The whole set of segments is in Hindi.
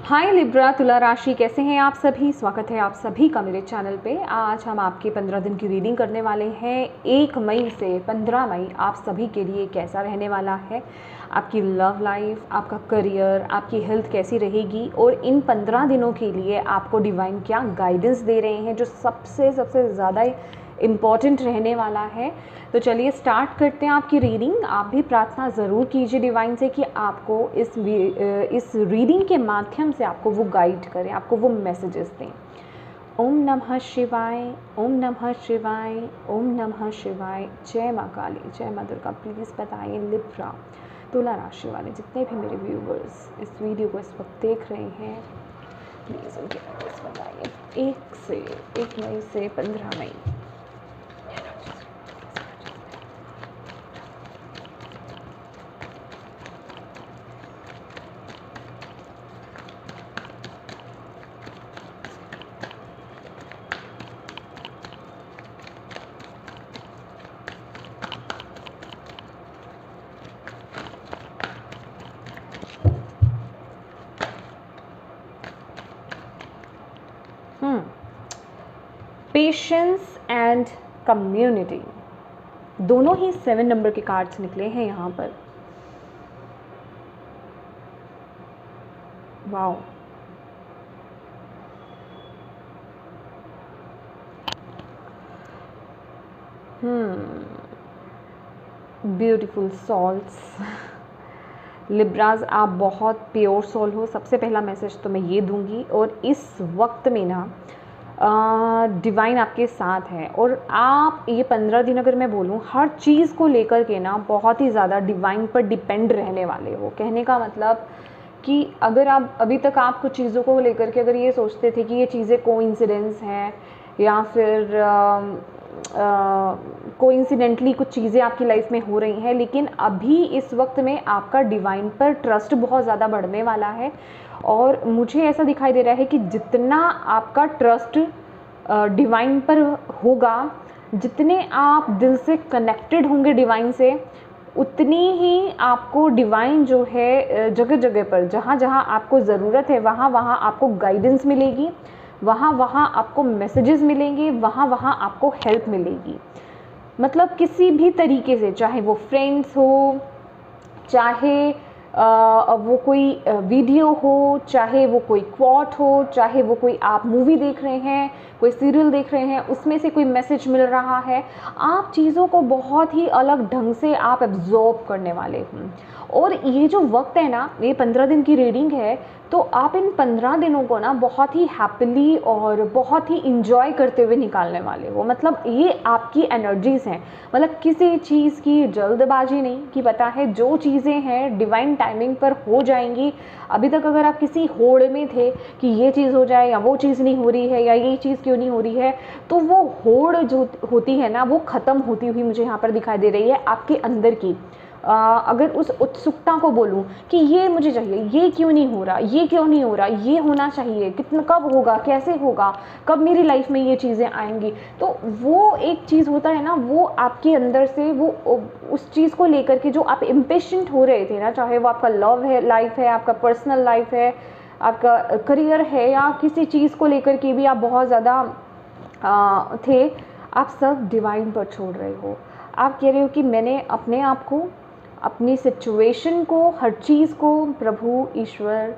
हाय लिब्रा, तुला राशि, कैसे हैं आप सभी। स्वागत है आप सभी का मेरे चैनल पे। आज हम आपके 15 दिन की रीडिंग करने वाले हैं। 1 मई से 15 मई आप सभी के लिए कैसा रहने वाला है। आपकी लव लाइफ, आपका करियर, आपकी हेल्थ कैसी रहेगी और इन 15 दिनों के लिए आपको डिवाइन क्या गाइडेंस दे रहे हैं जो सबसे ज़्यादा इम्पॉर्टेंट रहने वाला है। तो चलिए स्टार्ट करते हैं आपकी रीडिंग। आप भी प्रार्थना ज़रूर कीजिए डिवाइन से कि आपको इस रीडिंग के माध्यम से आपको वो गाइड करें, आपको वो मैसेजेस दें। ओम नमः शिवाय, ओम नमः शिवाय, ओम नमः शिवाय। जय माँ काली, जय माँ दुर्गा। प्लीज़ बताइए लिब्रा, तुला राशि वाले जितने भी मेरे व्यूवर्स इस वीडियो को इस वक्त देख रहे हैं, प्लीज़ उनके एड्रेस बताइए। 1 मई से 15 मई। पेशेंस एंड कम्युनिटी, दोनों ही 7 नंबर के कार्ड्स निकले हैं यहाँ पर। Wow, beautiful souls. लिब्राज, आप बहुत प्योर सोल हो। सबसे पहला मैसेज तो मैं ये दूंगी। और इस वक्त में ना डिवाइन आपके साथ है और आप ये 15 दिन अगर मैं बोलूँ हर चीज़ को लेकर के ना बहुत ही ज़्यादा डिवाइन पर डिपेंड रहने वाले हो। कहने का मतलब कि अगर आप अभी तक आप कुछ चीज़ों को लेकर के अगर ये सोचते थे कि ये चीज़ें कोइंसिडेंस हैं या फिर कोइंसिडेंटली कुछ चीज़ें आपकी लाइफ में हो रही हैं, लेकिन अभी इस वक्त में आपका डिवाइन पर ट्रस्ट बहुत ज़्यादा बढ़ने वाला है। और मुझे ऐसा दिखाई दे रहा है कि जितना आपका ट्रस्ट डिवाइन पर होगा, जितने आप दिल से कनेक्टेड होंगे डिवाइन से, उतनी ही आपको डिवाइन जो है जगह जगह पर जहाँ जहाँ आपको ज़रूरत है वहाँ वहाँ आपको गाइडेंस मिलेगी, वहाँ वहाँ आपको मैसेजेस मिलेंगे, वहाँ वहाँ आपको हेल्प मिलेगी। मतलब किसी भी तरीके से, चाहे वो फ्रेंड्स हो, चाहे वो कोई वीडियो हो, चाहे वो कोई क्वॉट हो, चाहे वो कोई आप मूवी देख रहे हैं, कोई सीरियल देख रहे हैं, उसमें से कोई मैसेज मिल रहा है, आप चीज़ों को बहुत ही अलग ढंग से आप एब्जॉर्ब करने वाले हैं। और ये जो वक्त है ना, ये 15 दिन की रीडिंग है, तो आप इन 15 दिनों को ना बहुत ही हैप्पीली और बहुत ही इंजॉय करते हुए निकालने वाले हो। मतलब ये आपकी एनर्जीज़ हैं। मतलब किसी चीज़ की जल्दबाजी नहीं कि पता है जो चीज़ें हैं डिवाइन टाइमिंग पर हो जाएंगी। अभी तक अगर आप किसी होड़ में थे कि ये चीज़ हो जाए या वो चीज़ नहीं हो रही है या ये चीज़ क्यों नहीं हो रही है, तो वो होड़ जो होती है ना वो ख़त्म होती हुई मुझे यहाँ पर दिखाई दे रही है आपके अंदर की। अगर उस उत्सुकता को बोलूं कि ये मुझे चाहिए, ये क्यों नहीं हो रहा, ये क्यों नहीं हो रहा, ये होना चाहिए, कितना कब होगा, कैसे होगा, कब मेरी लाइफ में ये चीज़ें आएंगी, तो वो एक चीज़ होता है ना, वो आपके अंदर से वो उस चीज़ को लेकर के जो आप इम्पेशेंट हो रहे थे ना, चाहे वो आपका लव है लाइफ है, आपका पर्सनल लाइफ है, आपका करियर है, या किसी चीज़ को लेकर के भी आप बहुत ज़्यादा थे, आप सब डिवाइन पर छोड़ रहे हो। आप कह रहे हो कि मैंने अपने आप को, अपनी सिचुएशन को, हर चीज़ को प्रभु, ईश्वर,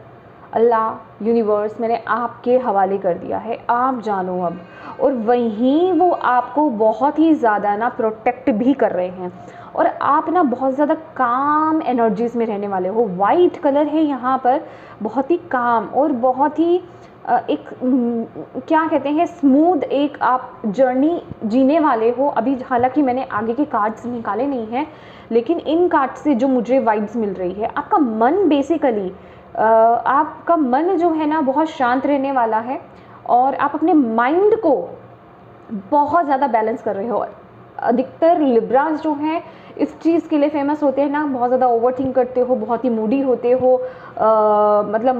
अल्लाह, यूनिवर्स, मैंने आपके हवाले कर दिया है, आप जानो अब। और वहीं वो आपको बहुत ही ज़्यादा ना प्रोटेक्ट भी कर रहे हैं और आप ना बहुत ज़्यादा काम एनर्जीज़ में रहने वाले हो। वाइट कलर है यहाँ पर, बहुत ही काम और बहुत ही एक क्या कहते हैं, स्मूथ एक आप जर्नी जीने वाले हो अभी। हालांकि मैंने आगे के कार्ड्स निकाले नहीं हैं, लेकिन इन कार्ड से जो मुझे वाइब्स मिल रही है, आपका मन बेसिकली, आपका मन जो है ना बहुत शांत रहने वाला है और आप अपने माइंड को बहुत ज़्यादा बैलेंस कर रहे हो। अधिकतर लिब्रास जो हैं इस चीज़ के लिए फेमस होते हैं ना, बहुत ज़्यादा ओवरथिंक करते हो, बहुत ही मूडी होते हो, मतलब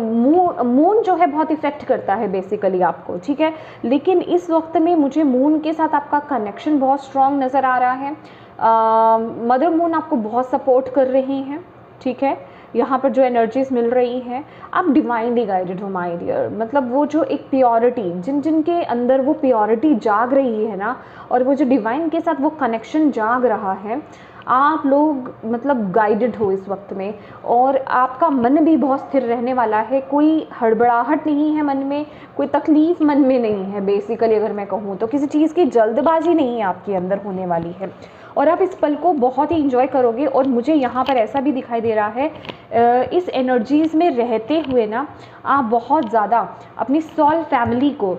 मून जो है बहुत इफेक्ट करता है बेसिकली आपको, ठीक है। लेकिन इस वक्त में मुझे मून के साथ आपका कनेक्शन बहुत स्ट्रॉन्ग नज़र आ रहा है। मदर मून आपको बहुत सपोर्ट कर रही हैं, ठीक है। यहाँ पर जो एनर्जीज मिल रही हैं, आप डिवाइनली गाइडेड हो माय डियर। मतलब वो जो एक प्योरिटी, जिन जिन के अंदर वो प्योरिटी जाग रही है ना, और वो जो डिवाइन के साथ वो कनेक्शन जाग रहा है, आप लोग मतलब गाइडेड हो इस वक्त में, और आपका मन भी बहुत स्थिर रहने वाला है। कोई हड़बड़ाहट नहीं है मन में, कोई तकलीफ़ मन में नहीं है। बेसिकली अगर मैं कहूँ तो किसी चीज़ की जल्दबाजी नहीं है आपके अंदर होने वाली है, और आप इस पल को बहुत ही इंजॉय करोगे। और मुझे यहाँ पर ऐसा भी दिखाई दे रहा है, इस एनर्जीज़ में रहते हुए ना आप बहुत ज़्यादा अपनी सोल फैमिली को,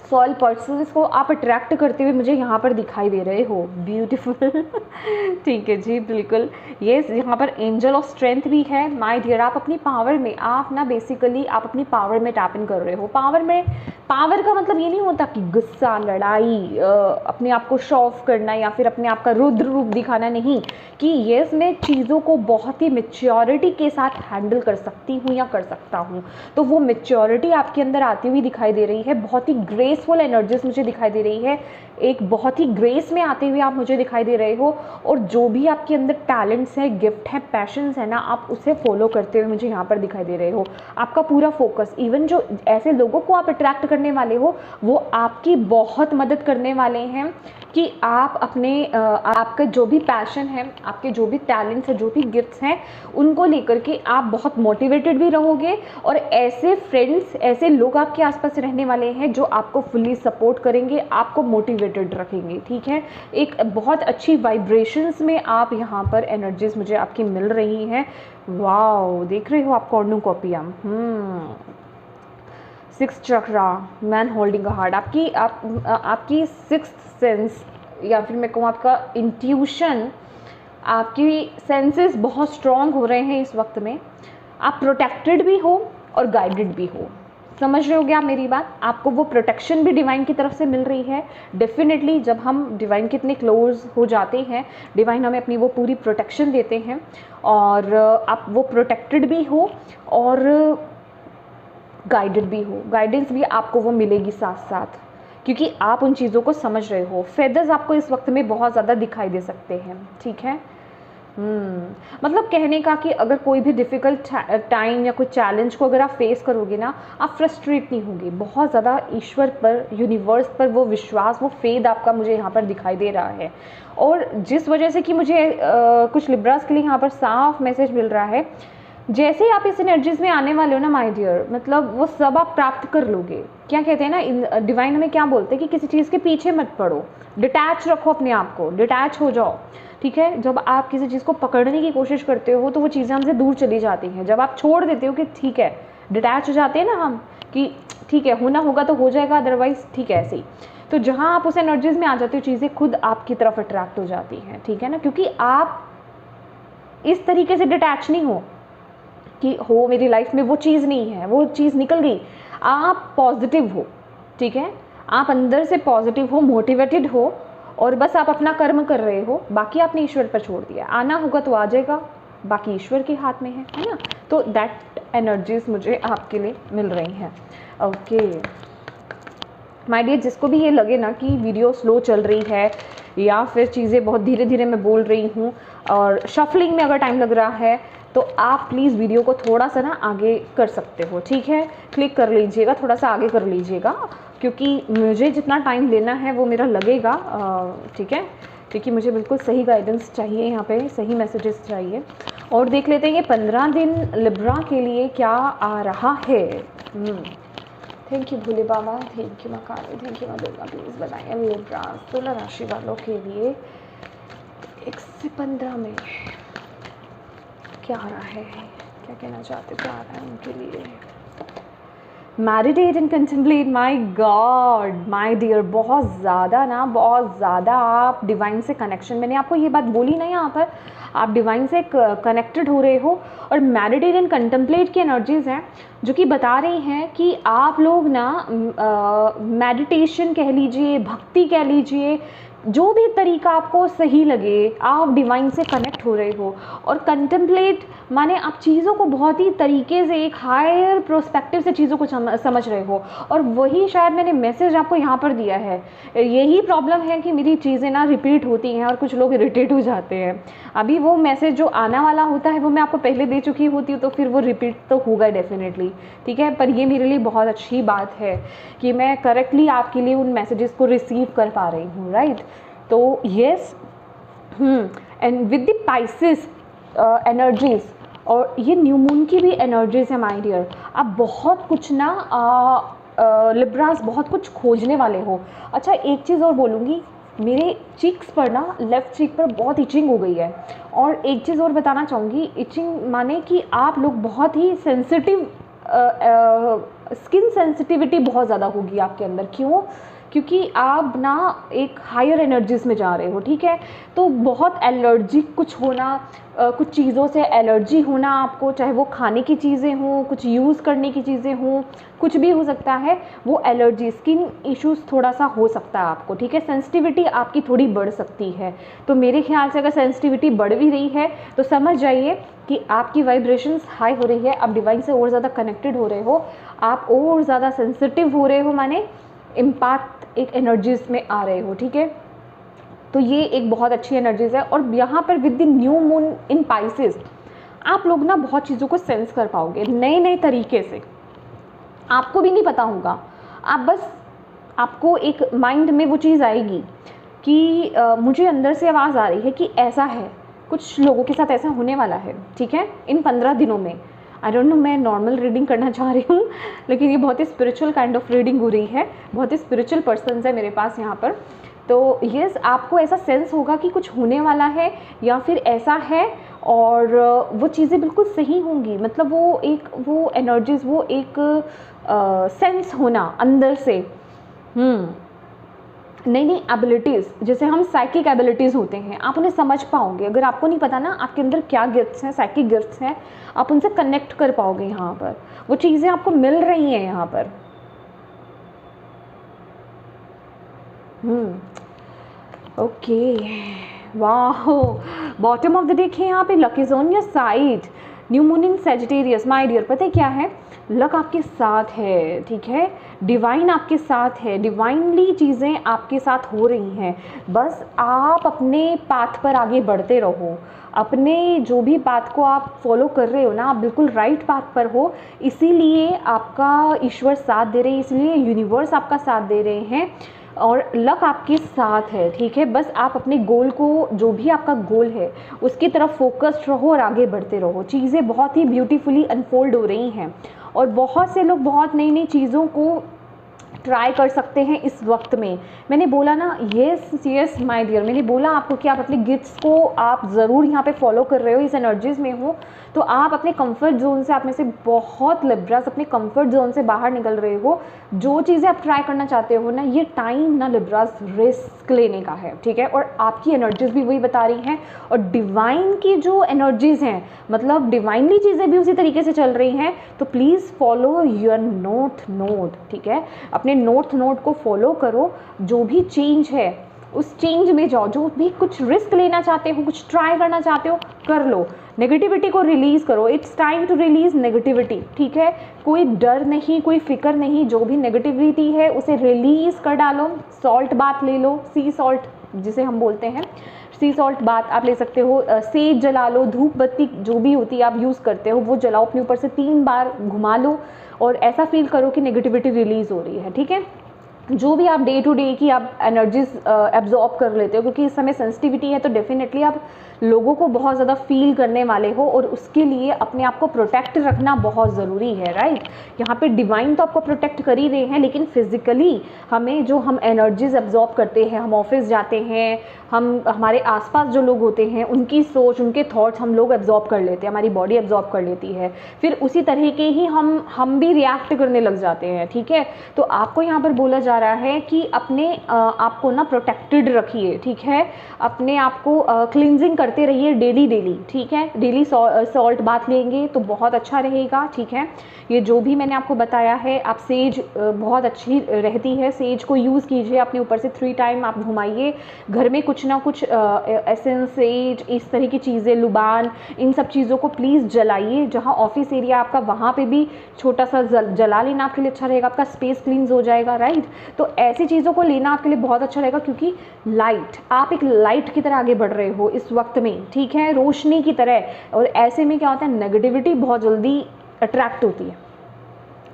सोल पर्सन्स को आप अट्रैक्ट करते हुए मुझे यहाँ पर दिखाई दे रहे हो। ब्यूटीफुल ठीक है जी, बिल्कुल। ये यहाँ पर एंजल ऑफ स्ट्रेंथ भी है माय डियर। आप अपनी पावर में, आप ना बेसिकली आप अपनी पावर में टैप इन कर रहे हो। पावर में, पावर का मतलब ये नहीं होता कि गुस्सा, लड़ाई, अपने आप को शो ऑफ करना या फिर अपने आप का रुद्र रूप दिखाना, नहीं, कि येस मैं चीज़ों को बहुत ही मैच्योरिटी के साथ हैंडल कर सकती हूँ या कर सकता हूँ। तो वो मैच्योरिटी आपके अंदर आती हुई दिखाई दे रही है। बहुत ही ग्रेसफुल एनर्जीज मुझे दिखाई दे रही है, एक बहुत ही ग्रेस में आते हुए आप मुझे दिखाई दे रहे हो। और जो भी आपके अंदर टैलेंट्स हैं, गिफ्ट हैं, पैशंस है ना, आप उसे फॉलो करते हुए मुझे यहाँ पर दिखाई दे रहे हो। आपका पूरा फोकस, इवन जो ऐसे लोगों को आप अट्रैक्ट करने वाले हो, वो आपकी बहुत मदद करने वाले हैं कि आप अपने आपका जो भी पैशन है, आपके जो भी टैलेंट्स हैं, जो भी गिफ्ट्स हैं, उनको लेकर के आप बहुत मोटिवेटेड भी रहोगे। और ऐसे फ्रेंड्स, ऐसे लोग आपके आसपास रहने वाले हैं जो आपको फुल्ली सपोर्ट करेंगे, आपको मोटिवेटेड रखेंगे। ठीक है, एक बहुत अच्छी वाइब्रेशंस में आप यहाँ पर एनर्जीज मुझे आपकी मिल रही हैं। वाओ, देख रहे हो आप cornucopia, six chakra, man holding a heart. आपकी सिक्स्थ सेंस, या फिर मैं कहूँ आपका इंट्यूशन, आपकी सेंसेस बहुत स्ट्रॉन्ग हो रहे हैं इस वक्त में। आप प्रोटेक्टेड भी हो और गाइडेड भी हो। समझ रहे होगे आप मेरी बात? आपको वो प्रोटेक्शन भी डिवाइन की तरफ से मिल रही है। डेफिनेटली जब हम डिवाइन के इतने क्लोज हो जाते हैं, डिवाइन हमें अपनी वो पूरी प्रोटेक्शन देते हैं, और आप वो प्रोटेक्टेड भी हो और गाइडेड भी हो। गाइडेंस भी आपको वो मिलेगी साथ साथ, क्योंकि आप उन चीज़ों को समझ रहे हो। फेदर्स आपको इस वक्त में बहुत ज़्यादा दिखाई दे सकते हैं। ठीक है, मतलब कहने का कि अगर कोई भी डिफ़िकल्ट टाइम या कोई चैलेंज को अगर आप फेस करोगे ना, आप फ्रस्ट्रेट नहीं होंगे। बहुत ज़्यादा ईश्वर पर, यूनिवर्स पर वो विश्वास, वो फेद आपका मुझे यहाँ पर दिखाई दे रहा है। और जिस वजह से कि मुझे कुछ लिब्रास के लिए यहाँ पर साफ मैसेज मिल रहा है, जैसे ही आप इस एनर्जीज में आने वाले हो ना माय डियर, मतलब वो सब आप प्राप्त कर लोगे। क्या कहते हैं ना, डिवाइन हमें क्या बोलते हैं कि किसी चीज़ के पीछे मत पड़ो, डिटैच रखो अपने आप को, डिटैच हो जाओ। ठीक है, जब आप किसी चीज़ को पकड़ने की कोशिश करते हो तो वो चीज़ें हमसे दूर चली जाती हैं। जब आप छोड़ देते हो कि ठीक है, डिटैच हो जाते हैं ना हम, कि ठीक है होना होगा तो हो जाएगा, अदरवाइज ठीक है ऐसे ही। तो जहाँ आप उस एनर्जीज में आ जाते हो, चीज़ें खुद आपकी तरफ अट्रैक्ट हो जाती हैं। ठीक है ना, क्योंकि आप इस तरीके से डिटैच नहीं हो कि हो मेरी लाइफ में वो चीज़ नहीं है, वो चीज़ निकल गई। आप पॉजिटिव हो। ठीक है, आप अंदर से पॉजिटिव हो, मोटिवेटेड हो, और बस आप अपना कर्म कर रहे हो, बाकी आपने ईश्वर पर छोड़ दिया। आना होगा तो आ जाएगा, बाकी ईश्वर के हाथ में है ना। तो दैट एनर्जीज मुझे आपके लिए मिल रही हैं। ओके माय डियर, जिसको भी ये लगे ना कि वीडियो स्लो चल रही है या फिर चीज़ें बहुत धीरे धीरे मैं बोल रही हूँ और शफलिंग में अगर टाइम लग रहा है, तो आप प्लीज़ वीडियो को थोड़ा सा ना आगे कर सकते हो। ठीक है, क्लिक कर लीजिएगा, थोड़ा सा आगे कर लीजिएगा, क्योंकि मुझे जितना टाइम लेना है वो मेरा लगेगा। ठीक है, क्योंकि मुझे बिल्कुल सही गाइडेंस चाहिए, यहाँ पे सही मैसेजेस चाहिए। और देख लेते हैं ये 15 दिन लिब्रा के लिए क्या आ रहा है। Thank you Bhole Baba, thank you माँ काली, थैंक यू माँ दुर्गा। प्लीज़ बताइए लिब्रा तुला राशि वालों के लिए 1 से 15 में क्या आ रहा है, क्या कहना चाहते, क्या आ रहा है उनके लिए। Meditate and contemplate. My God my dear, बहुत ज़्यादा ना, बहुत ज़्यादा आप डिवाइन से कनेक्शन, मैंने आपको ये बात बोली ना, यहाँ पर आप डिवाइन से कनेक्टेड हो रहे हो। और मैडिटेट एंड कंटेम्पलेट की एनर्जीज़ हैं जो कि बता रही हैं कि आप लोग ना मेडिटेशन कह लीजिए, भक्ति कह लीजिए, जो भी तरीका आपको सही लगे, आप डिवाइन से कनेक्ट हो रहे हो। और कंटेम्पलेट माने आप चीज़ों को बहुत ही तरीके से, एक हायर प्रोस्पेक्टिव से चीज़ों को समझ रहे हो। और वही शायद मैंने मैसेज आपको यहाँ पर दिया है। यही प्रॉब्लम है कि मेरी चीज़ें ना रिपीट होती हैं और कुछ लोग इरिटेट हो जाते हैं। अभी वो मैसेज जो आना वाला होता है वो मैं आपको पहले दे चुकी होती हूँ, तो फिर वो रिपीट तो होगा डेफिनेटली, ठीक है। पर ये मेरे लिए बहुत अच्छी बात है कि मैं करेक्टली आपके लिए उन मैसेजेस को रिसीव कर पा रही हूँ, राइट। तो yes, and with the Pisces energies, और ये न्यू मून की भी एनर्जीज है माय डियर। आप बहुत कुछ ना लिब्रास बहुत कुछ खोजने वाले हो। अच्छा, एक चीज़ और बोलूँगी, मेरे चीक्स पर ना, लेफ़्ट चीक पर बहुत इचिंग हो गई है। और एक चीज़ और बताना चाहूँगी, इचिंग माने कि आप लोग बहुत ही सेंसिटिव, स्किन सेंसिटिविटी बहुत ज़्यादा होगी आपके अंदर। क्यों? क्योंकि आप ना एक हायर एनर्जीज में जा रहे हो, ठीक है। तो बहुत एलर्जी कुछ होना, कुछ चीज़ों से एलर्जी होना आपको, चाहे वो खाने की चीज़ें हों, कुछ यूज़ करने की चीज़ें हों, कुछ भी हो सकता है। वो एलर्जी, स्किन इश्यूज़ थोड़ा सा हो सकता है आपको, ठीक है। सेंसिटिविटी आपकी थोड़ी बढ़ सकती है। तो मेरे ख्याल से अगर सेंसिटिविटी बढ़ भी रही है तो समझ जाइए कि आपकी वाइब्रेशंस हाई हो रही है, आप डिवाइन से और ज़्यादा कनेक्टेड हो रहे हो, आप और ज़्यादा सेंसिटिव हो रहे हो, माने इम्पैक्ट एक एनर्जीज में आ रहे हो, ठीक है। तो ये एक बहुत अच्छी एनर्जीज है। और यहाँ पर with the new moon in Pisces आप लोग ना बहुत चीज़ों को सेंस कर पाओगे नए नए तरीके से। आपको भी नहीं पता होगा, आप बस, आपको एक माइंड में वो चीज़ आएगी कि मुझे अंदर से आवाज़ आ रही है कि ऐसा है, कुछ लोगों के साथ ऐसा होने वाला है, ठीक है, इन 15 दिनों में। आई डोंट नो, मैं नॉर्मल रीडिंग करना चाह रही हूँ, लेकिन ये बहुत ही स्पिरिचुअल काइंड ऑफ रीडिंग हो रही है। बहुत ही स्पिरिचुअल पर्सन्स है मेरे पास यहाँ पर। तो यस, आपको ऐसा सेंस होगा कि कुछ होने वाला है या फिर ऐसा है, और वो चीज़ें बिल्कुल सही होंगी। मतलब वो एनर्जीज, वो एक सेंस होना अंदर से, नई नई एबिलिटीज़, जैसे हम साइकिक एबिलिटीज़ होते हैं, आप उन्हें समझ पाओगे। अगर आपको नहीं पता ना आपके अंदर क्या गिफ्ट्स हैं, साइकिक गिफ्ट्स हैं, आप उनसे कनेक्ट कर पाओगे। यहाँ पर वो चीज़ें आपको मिल रही हैं यहाँ पर। ओके, वाह, बॉटम ऑफ द डेक है यहाँ पे, luck is on your side, new moon in Sagittarius. My dear, पता है क्या है, लक आपके साथ है, ठीक है, डिवाइन आपके साथ है, डिवाइनली चीज़ें आपके साथ हो रही हैं। बस आप अपने पाथ पर आगे बढ़ते रहो, अपने जो भी पाथ को आप फॉलो कर रहे हो ना, आप बिल्कुल राइट पाथ पर हो। इसीलिए आपका ईश्वर साथ दे रहे हैं, इसलिए यूनिवर्स आपका साथ दे रहे हैं, और लक आपके साथ है, ठीक है। बस आप अपने गोल को, जो भी आपका गोल है, उसकी तरफ फोकस्ड रहो और आगे बढ़ते रहो। चीज़ें बहुत ही ब्यूटीफुली अनफोल्ड हो रही हैं, और बहुत से लोग बहुत नई नई चीज़ों को ट्राई कर सकते हैं इस वक्त में। मैंने बोला ना, येस येस माय डियर, मैंने बोला आपको कि आप अपने गिफ्ट्स को आप ज़रूर यहाँ पे फॉलो कर रहे हो, इस एनर्जीज़ में हो, तो आप अपने कंफर्ट जोन से, आप में से बहुत लिब्रास अपने कंफर्ट जोन से बाहर निकल रहे हो। जो चीज़ें आप ट्राई करना चाहते हो ना, ये टाइम ना लिब्रास रिस्क लेने का है, ठीक है। और आपकी एनर्जीज़ भी वही बता रही हैं, और डिवाइन की जो एनर्जीज़ हैं, मतलब डिवाइनली चीज़ें भी उसी तरीके से चल रही हैं। तो please follow your north node, ठीक है, अपने नॉर्थ नोड को फॉलो करो। जो भी चेंज है उस चेंज में जाओ, जो भी कुछ रिस्क लेना चाहते हो, कुछ ट्राई करना चाहते हो, कर लो। नेगेटिविटी को रिलीज़ करो, it's time to release negativity, ठीक है। कोई डर नहीं, कोई फिक्र नहीं, जो भी नेगेटिविटी है उसे रिलीज़ कर डालो। सॉल्ट बाथ ले लो, सी सॉल्ट जिसे हम बोलते हैं, सी सॉल्ट बाथ आप ले सकते हो। सेज जला लो, धूप बत्ती जो भी होती है आप यूज़ करते हो वो जलाओ, अपने ऊपर से 3 बार घुमा लो, और ऐसा फील करो कि नेगेटिविटी रिलीज़ हो रही है, ठीक है। जो भी आप डे टू डे की आप एनर्जीज एब्जॉर्ब कर लेते हो, क्योंकि इस समय सेंसिटिविटी है, तो डेफिनेटली आप लोगों को बहुत ज़्यादा फील करने वाले हो, और उसके लिए अपने आप को प्रोटेक्ट रखना बहुत ज़रूरी है, राइट। यहाँ पे डिवाइन तो आपको प्रोटेक्ट कर ही रहे हैं, लेकिन फिजिकली हमें जो हम एनर्जीज एब्जॉर्ब करते हैं, हम ऑफिस जाते हैं, हम हमारे आसपास जो लोग होते हैं उनकी सोच, उनके थॉट्स हम लोग एब्जॉर्ब कर लेते हैं, हमारी बॉडी एब्जॉर्ब कर लेती है, फिर उसी तरह के ही हम भी रिएक्ट करने लग जाते हैं, ठीक है। तो आपको यहाँ पर बोला जा रहा है कि अपने आप को ना प्रोटेक्टेड रखिए, ठीक है। अपने आप को क्लिनजिंग करते रहिए डेली, ठीक है। डेली सॉल्ट बाथ लेंगे तो बहुत अच्छा रहेगा, ठीक है। ये जो भी मैंने आपको बताया है, आप सेज बहुत अच्छी रहती है, सेज को यूज़ कीजिए अपने ऊपर से 3 टाइम आप घुमाइए। घर में कुछ ना कुछ एसेंस, सेज, इस तरह की चीज़ें, लुबान, इन सब चीज़ों को प्लीज़ जलाइए। जहाँ ऑफिस एरिया आपका, वहाँ पे भी छोटा सा जला लेना आपके लिए अच्छा रहेगा, आपका स्पेस क्लींस हो जाएगा, राइट। तो ऐसी चीज़ों को लेना आपके लिए बहुत अच्छा रहेगा, क्योंकि लाइट, आप एक लाइट की तरह आगे बढ़ रहे हो इस वक्त में, ठीक है, रोशनी की तरह। और ऐसे में क्या होता है, नेगेटिविटी बहुत जल्दी अट्रैक्ट होती है,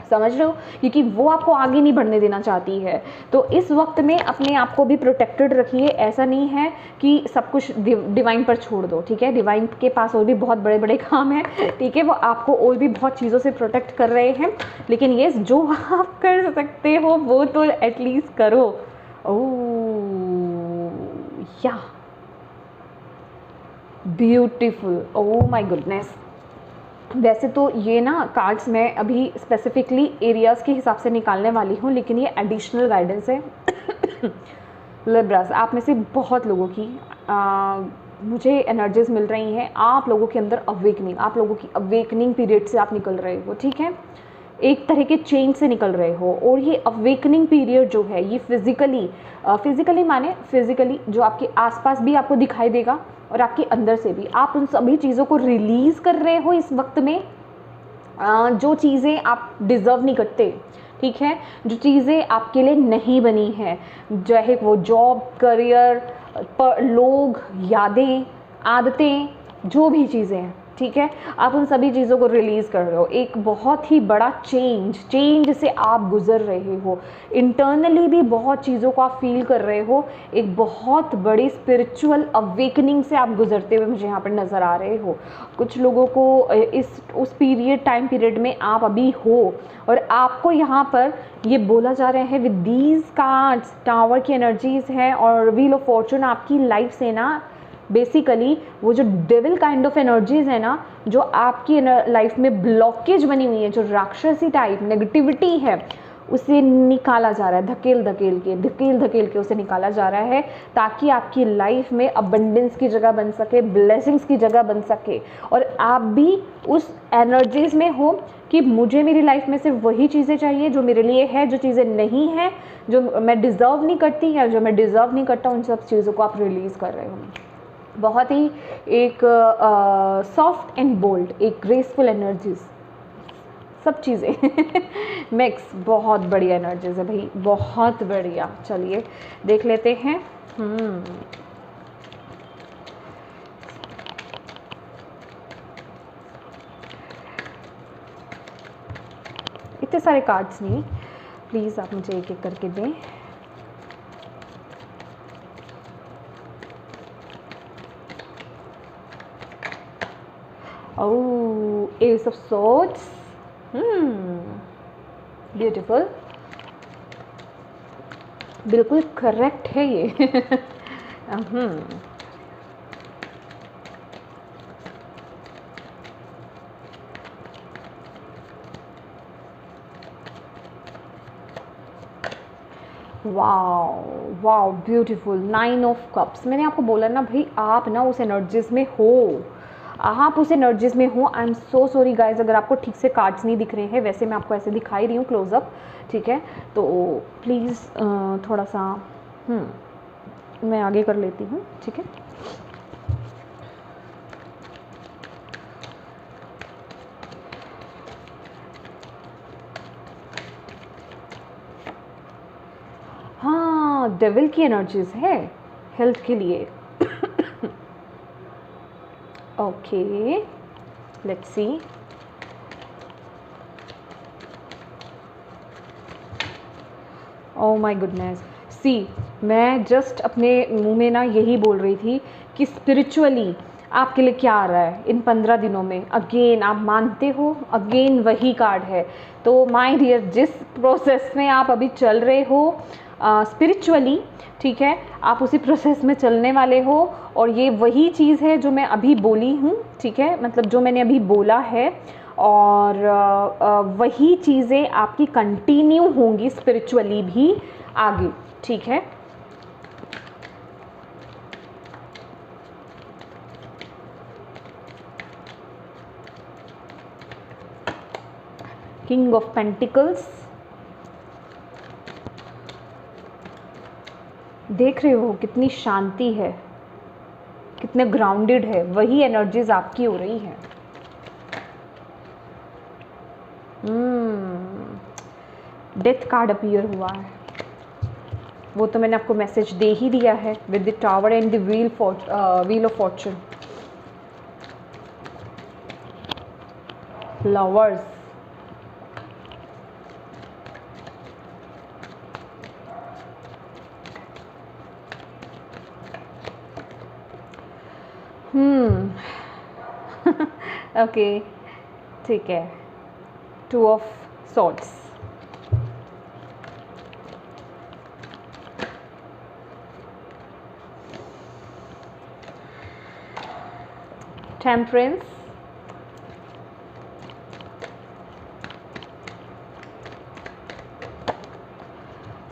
समझ रहे हो, क्योंकि वो आपको आगे नहीं बढ़ने देना चाहती है। तो इस वक्त में अपने आप को भी प्रोटेक्टेड रखिए। ऐसा नहीं है कि सब कुछ डिवाइन पर छोड़ दो, ठीक है। डिवाइन के पास और भी बहुत बड़े बड़े काम हैं, ठीक है, वो आपको और भी बहुत चीज़ों से प्रोटेक्ट कर रहे हैं। लेकिन ये जो आप कर सकते हो वो तो एटलीस्ट करो। ओह या ब्यूटीफुल, ओह माय गुडनेस। वैसे तो ये ना कार्ड्स मैं अभी स्पेसिफिकली एरियाज़ के हिसाब से निकालने वाली हूँ, लेकिन ये एडिशनल गाइडेंस है। लिब्रास, आप में से बहुत लोगों की मुझे एनर्जीज मिल रही हैं। आप लोगों के अंदर अवेकनिंग, आप लोगों की अवेकनिंग पीरियड से आप निकल रहे हो, ठीक है, एक तरह के चेंज से निकल रहे हो। और ये अवेकनिंग पीरियड जो है, ये फिजिकली माने फिजिकली जो आपके आसपास भी आपको दिखाई देगा, और आपके अंदर से भी आप उन सभी चीज़ों को रिलीज़ कर रहे हो इस वक्त में। जो चीज़ें आप डिज़र्व नहीं करते, ठीक है, जो चीज़ें आपके लिए नहीं बनी हैं, चाहे वो जॉब, करियर, लोग, यादें, आदतें, जो भी चीज़ें हैं, ठीक है, आप उन सभी चीज़ों को रिलीज़ कर रहे हो। एक बहुत ही बड़ा चेंज से आप गुज़र रहे हो। इंटरनली भी बहुत चीज़ों को आप फील कर रहे हो। एक बहुत बड़ी स्पिरिचुअल अवेकनिंग से आप गुज़रते हुए मुझे यहाँ पर नज़र आ रहे हो। कुछ लोगों को उस टाइम पीरियड में आप अभी हो, और आपको यहाँ पर ये बोला जा रहा है विद दीज कार्ड्स, टावर की एनर्जीज़ हैं और व्हील ऑफ फॉर्चून आपकी लाइफ से ना बेसिकली वो जो डेविल काइंड ऑफ एनर्जीज़ है ना, जो आपकी लाइफ में ब्लॉकेज बनी हुई है, जो राक्षसी टाइप नेगेटिविटी है, उसे निकाला जा रहा है, धकेल के उसे निकाला जा रहा है, ताकि आपकी लाइफ में अबंडेंस की जगह बन सके, ब्लेसिंग्स की जगह बन सके, और आप भी उस एनर्जीज़ में हो कि मुझे मेरी लाइफ में सिर्फ वही चीज़ें चाहिए जो मेरे लिए है, जो चीज़ें नहीं हैं, जो मैं डिज़र्व नहीं करती या जो मैं डिज़र्व नहीं करता, उन सब चीज़ों को आप रिलीज़ कर रहे हो। बहुत ही एक सॉफ्ट एंड बोल्ड, एक ग्रेसफुल एनर्जीज, सब चीज़ें मिक्स, बहुत बढ़िया एनर्जीज है भाई, बहुत बढ़िया। चलिए देख लेते हैं। इतने सारे कार्ड्स नहीं, प्लीज़ आप मुझे एक एक करके दें। Oh, Ace of Swords. Beautiful. बिल्कुल करेक्ट है ये। Wow beautiful, 9 of cups. मैंने आपको बोला ना भाई, आप ना उस एनर्जीज में हो, आप उस एनर्जीज में हो। आई एम सो सॉरी गाइज अगर आपको ठीक से कार्ड्स नहीं दिख रहे हैं, वैसे मैं आपको ऐसे दिखाई रही हूँ क्लोजअप, ठीक है, तो प्लीज़ थोड़ा सा मैं आगे कर लेती हूँ, ठीक है। हाँ, डेविल की एनर्जीज है हेल्थ के लिए। Okay, let's see. Oh my goodness, see मैं जस्ट अपने मुंह में ना यही बोल रही थी कि स्पिरिचुअली आपके लिए क्या आ रहा है इन 15 दिनों में। अगेन आप मानते हो, अगेन वही कार्ड है। तो माय डियर, जिस प्रोसेस में आप अभी चल रहे हो स्पिरिचुअली, ठीक है, आप उसी प्रोसेस में चलने वाले हो, और ये वही चीज़ है जो मैं अभी बोली हूँ, ठीक है, मतलब जो मैंने अभी बोला है, और वही चीज़ें आपकी कंटिन्यू होंगी स्पिरिचुअली भी। आगे, ठीक है। किंग ऑफ पेंटिकल्स, देख रहे हो कितनी शांति है, कितने ग्राउंडेड है, वही एनर्जीज आपकी हो रही हैं। डेथ कार्ड अपीयर हुआ है, वो तो मैंने आपको मैसेज दे ही दिया है with the tower and the wheel of fortune. Lovers, okay, ठीक है। Two of swords, temperance,